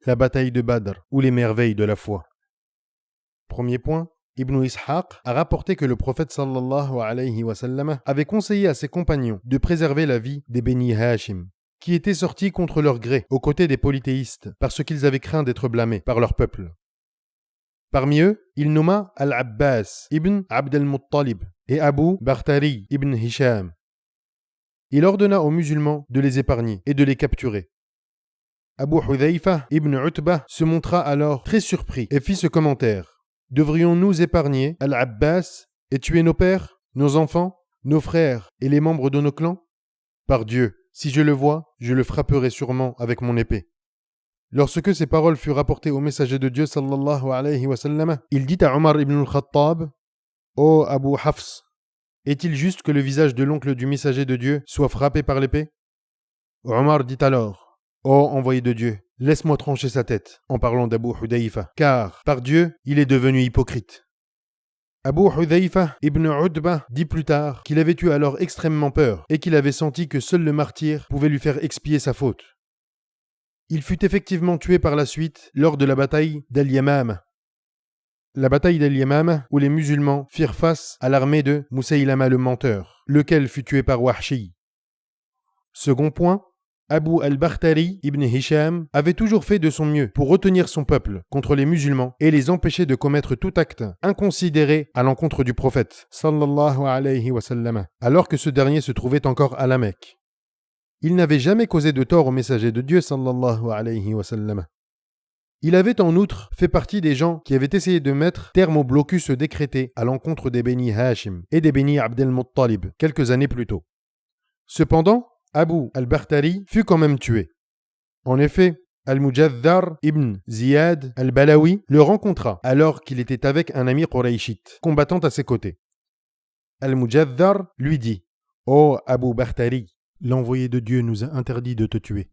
La bataille de Badr ou les merveilles de la foi. Premier point, Ibn Ishaq a rapporté que le prophète sallallahu alayhi wa sallam avait conseillé à ses compagnons de préserver la vie des Beni Hashim, qui étaient sortis contre leur gré aux côtés des polythéistes parce qu'ils avaient craint d'être blâmés par leur peuple. Parmi eux, il nomma Al-Abbas ibn Abd al-Muttalib et Abu Bakhtari ibn Hisham. Il ordonna aux musulmans de les épargner et de les capturer. Abu Hudhayfa ibn Utbah se montra alors très surpris et fit ce commentaire. Devrions-nous épargner Al-Abbas et tuer nos pères, nos enfants, nos frères et les membres de nos clans? Par Dieu, si je le vois, je le frapperai sûrement avec mon épée. Lorsque ces paroles furent rapportées au messager de Dieu sallallahu alayhi wa sallam, il dit à Omar ibn al-Khattab: Ô Abu Hafs, est-il juste que le visage de l'oncle du messager de Dieu soit frappé par l'épée? Omar dit alors: Ô envoyé de Dieu, laisse-moi trancher sa tête, en parlant d'Abu Hudhayfa, car, par Dieu, il est devenu hypocrite. Abu Hudhayfa ibn Utbah dit plus tard qu'il avait eu alors extrêmement peur et qu'il avait senti que seul le martyr pouvait lui faire expier sa faute. Il fut effectivement tué par la suite lors de la bataille d'Al-Yamama. La bataille d'Al-Yamama où les musulmans firent face à l'armée de Musaylama le menteur, lequel fut tué par Wahshi. Second point, Abu al-Bakhtari ibn Hisham avait toujours fait de son mieux pour retenir son peuple contre les musulmans et les empêcher de commettre tout acte inconsidéré à l'encontre du prophète, sallallahu alayhi wa sallam, alors que ce dernier se trouvait encore à la Mecque. Il n'avait jamais causé de tort au messager de Dieu, sallallahu alayhi wa sallam. Il avait en outre fait partie des gens qui avaient essayé de mettre terme au blocus décrété à l'encontre des Beni Hashim et des Beni Abd al-Muttalib quelques années plus tôt. Cependant, Abu al-Bakhtari fut quand même tué. En effet, Al-Mujaddar ibn Ziyad al-Balawi le rencontra alors qu'il était avec un ami quraïchite, combattant à ses côtés. Al-Mujaddar lui dit: Ô Abu Bakhtari, l'envoyé de Dieu nous a interdit de te tuer.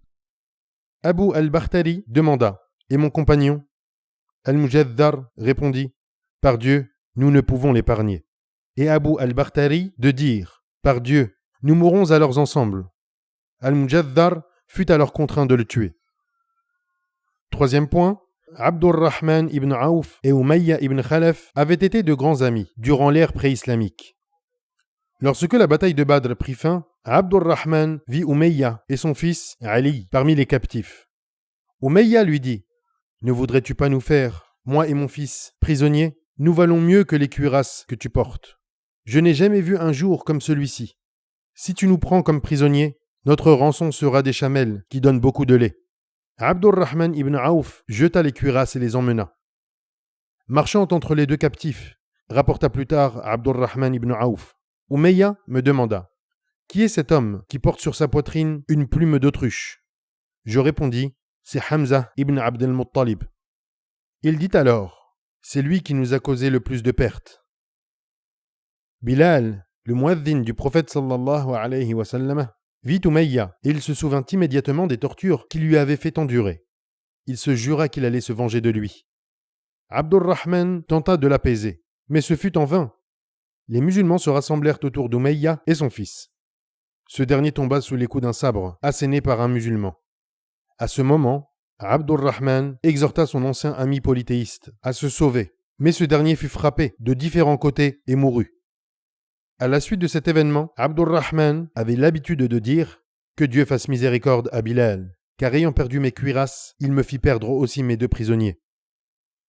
Abu al-Bakhtari demanda: Et mon compagnon? Al-Mujaddar répondit: Par Dieu, nous ne pouvons l'épargner. Et Abu al-Bakhtari de dire: Par Dieu, nous mourrons alors ensemble. Al-Mujaddar fut alors contraint de le tuer. Troisième point, Abdurrahman ibn Auf et Umayya ibn Khalaf avaient été de grands amis durant l'ère pré-islamique. Lorsque la bataille de Badr prit fin, Abdurrahman vit Umayya et son fils Ali parmi les captifs. Umayya lui dit: Ne voudrais-tu pas nous faire, moi et mon fils, prisonniers? Nous valons mieux que les cuirasses que tu portes. Je n'ai jamais vu un jour comme celui-ci. Si tu nous prends comme prisonniers, notre rançon sera des chamelles qui donnent beaucoup de lait. Abdurrahman ibn Auf jeta les cuirasses et les emmena. Marchant entre les deux captifs, rapporta plus tard Abdurrahman ibn Auf, Umayya me demanda: Qui est cet homme qui porte sur sa poitrine une plume d'autruche? Je répondis: C'est Hamza ibn Abd al-Muttalib. Il dit alors: C'est lui qui nous a causé le plus de pertes. Bilal, le muaddin du prophète sallallahu alayhi wa sallam, vit Umayya et il se souvint immédiatement des tortures qu'il lui avait fait endurer. Il se jura qu'il allait se venger de lui. Abdurrahman tenta de l'apaiser, mais ce fut en vain. Les musulmans se rassemblèrent autour d'Umayya et son fils. Ce dernier tomba sous les coups d'un sabre asséné par un musulman. À ce moment, Abdurrahman exhorta son ancien ami polythéiste à se sauver, mais ce dernier fut frappé de différents côtés et mourut. À la suite de cet événement, Abdurrahman avait l'habitude de dire: Que Dieu fasse miséricorde à Bilal, car ayant perdu mes cuirasses, il me fit perdre aussi mes deux prisonniers.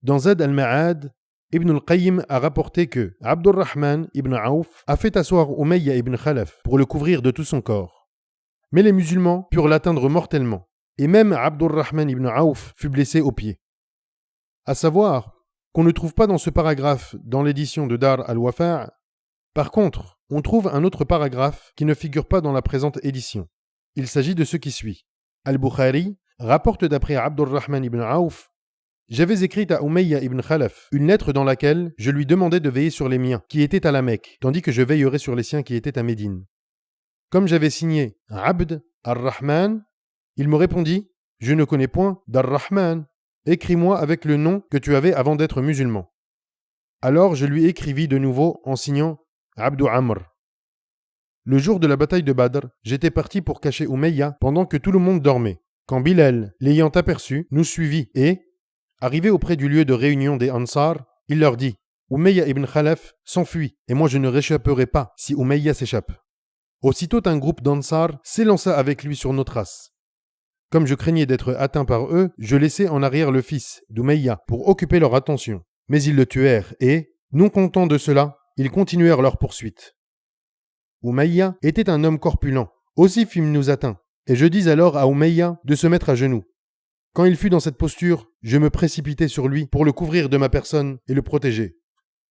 Dans Zad al-Ma'ad, Ibn al-Qayyim a rapporté que Abdurrahman ibn Auf a fait asseoir Umayya ibn Khalaf pour le couvrir de tout son corps. Mais les musulmans purent l'atteindre mortellement, et même Abdurrahman ibn Auf fut blessé au pied. À savoir qu'on ne trouve pas dans ce paragraphe dans l'édition de Dar al-Wafa'. Par contre, on trouve un autre paragraphe qui ne figure pas dans la présente édition. Il s'agit de ce qui suit. Al-Bukhari rapporte d'après Abdurrahman ibn Auf: J'avais écrit à Umayya ibn Khalaf une lettre dans laquelle je lui demandais de veiller sur les miens qui étaient à la Mecque, tandis que je veillerais sur les siens qui étaient à Médine. Comme j'avais signé Abd ar-Rahman, il me répondit: Je ne connais point d'Ar-Rahman. Écris-moi avec le nom que tu avais avant d'être musulman. Alors je lui écrivis de nouveau en signant Abdu Amr. Le jour de la bataille de Badr, j'étais parti pour cacher Umayya pendant que tout le monde dormait. Quand Bilal, l'ayant aperçu, nous suivit et, arrivé auprès du lieu de réunion des Ansar, il leur dit « Umayya ibn Khalaf s'enfuit, et moi je ne réchapperai pas si Umayya s'échappe. » Aussitôt un groupe d'Ansar s'élança avec lui sur nos traces. Comme je craignais d'être atteint par eux, je laissai en arrière le fils d'Umayya pour occuper leur attention. Mais ils le tuèrent et, non contents de cela, ils continuèrent leur poursuite. Umayya était un homme corpulent, aussi fûmes-nous atteints, et je dis alors à Umayya de se mettre à genoux. Quand il fut dans cette posture, je me précipitai sur lui pour le couvrir de ma personne et le protéger.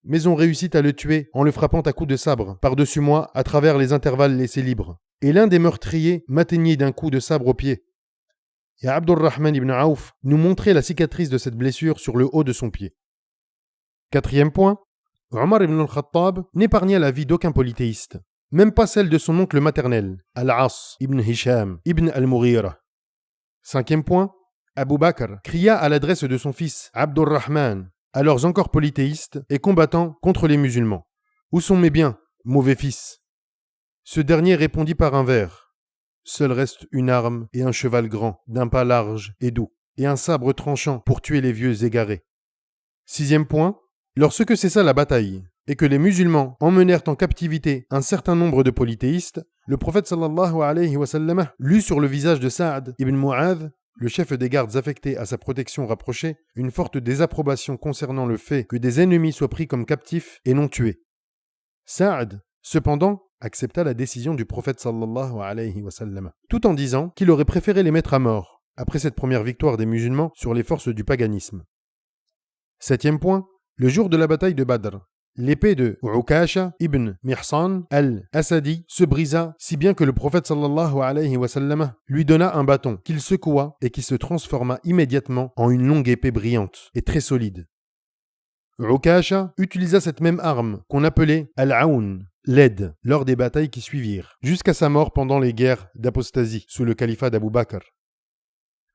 Mais on réussit à le tuer en le frappant à coups de sabre par-dessus moi à travers les intervalles laissés libres. Et l'un des meurtriers m'atteignit d'un coup de sabre au pied. Et Abdurrahman ibn Auf nous montrait la cicatrice de cette blessure sur le haut de son pied. Quatrième point, Omar ibn al-Khattab n'épargna la vie d'aucun polythéiste, même pas celle de son oncle maternel, Al-As ibn Hisham ibn al-Mughira. Cinquième point, Abu Bakr cria à l'adresse de son fils Abdurrahman, alors encore polythéiste et combattant contre les musulmans. « Où sont mes biens, mauvais fils ?» Ce dernier répondit par un vers. Seul reste une arme et un cheval grand, d'un pas large et doux, et un sabre tranchant pour tuer les vieux égarés. Sixième point, lorsque cessa la bataille, et que les musulmans emmenèrent en captivité un certain nombre de polythéistes, le prophète sallallahu alayhi wa sallam lut sur le visage de Sa'd ibn Mu'adh, le chef des gardes affectés à sa protection rapprochée, une forte désapprobation concernant le fait que des ennemis soient pris comme captifs et non tués. Sa'd, cependant, accepta la décision du prophète sallallahu alayhi wa sallam, tout en disant qu'il aurait préféré les mettre à mort, après cette première victoire des musulmans sur les forces du paganisme. Septième point, le jour de la bataille de Badr, l'épée de Ukasha ibn Mihsan al-Asadi se brisa si bien que le prophète sallallahu alayhi wa sallam lui donna un bâton qu'il secoua et qui se transforma immédiatement en une longue épée brillante et très solide. Ukasha utilisa cette même arme qu'on appelait Al-Aoun, l'aide, lors des batailles qui suivirent, jusqu'à sa mort pendant les guerres d'apostasie sous le califat d'Abu Bakr.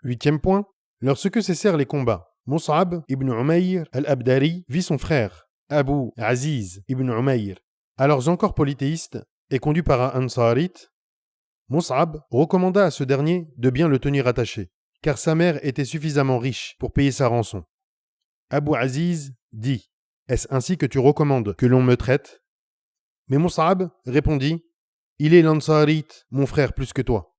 Huitième point, lorsque cessèrent les combats, Mus'ab ibn Umayr al-Abdari vit son frère, Abu Aziz ibn Umayr, alors encore polythéiste et conduit par un Ansarite. Mus'ab recommanda à ce dernier de bien le tenir attaché, car sa mère était suffisamment riche pour payer sa rançon. Abu Aziz dit « Est-ce ainsi que tu recommandes que l'on me traite ?» Mais Mus'ab répondit « Il est l'Ansarite, mon frère plus que toi. »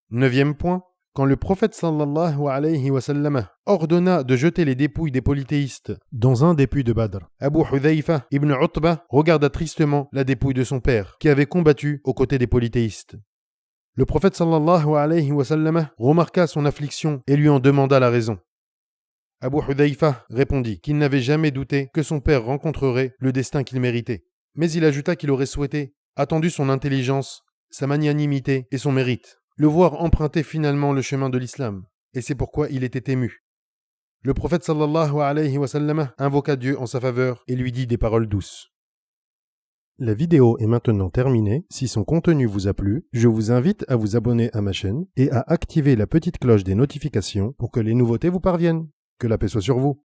Neuvième point, quand le prophète sallallahu alayhi wa sallam ordonna de jeter les dépouilles des polythéistes dans un des puits de Badr, Abu Hudhayfa ibn Utba regarda tristement la dépouille de son père qui avait combattu aux côtés des polythéistes. Le prophète sallallahu alayhi wa sallam remarqua son affliction et lui en demanda la raison. Abu Hudhayfa répondit qu'il n'avait jamais douté que son père rencontrerait le destin qu'il méritait, mais il ajouta qu'il aurait souhaité, attendu son intelligence, sa magnanimité et son mérite, le voir emprunter finalement le chemin de l'islam, et c'est pourquoi il était ému. Le prophète sallallahu alayhi wa sallam invoqua Dieu en sa faveur et lui dit des paroles douces. La vidéo est maintenant terminée. Si son contenu vous a plu, je vous invite à vous abonner à ma chaîne et à activer la petite cloche des notifications pour que les nouveautés vous parviennent. Que la paix soit sur vous.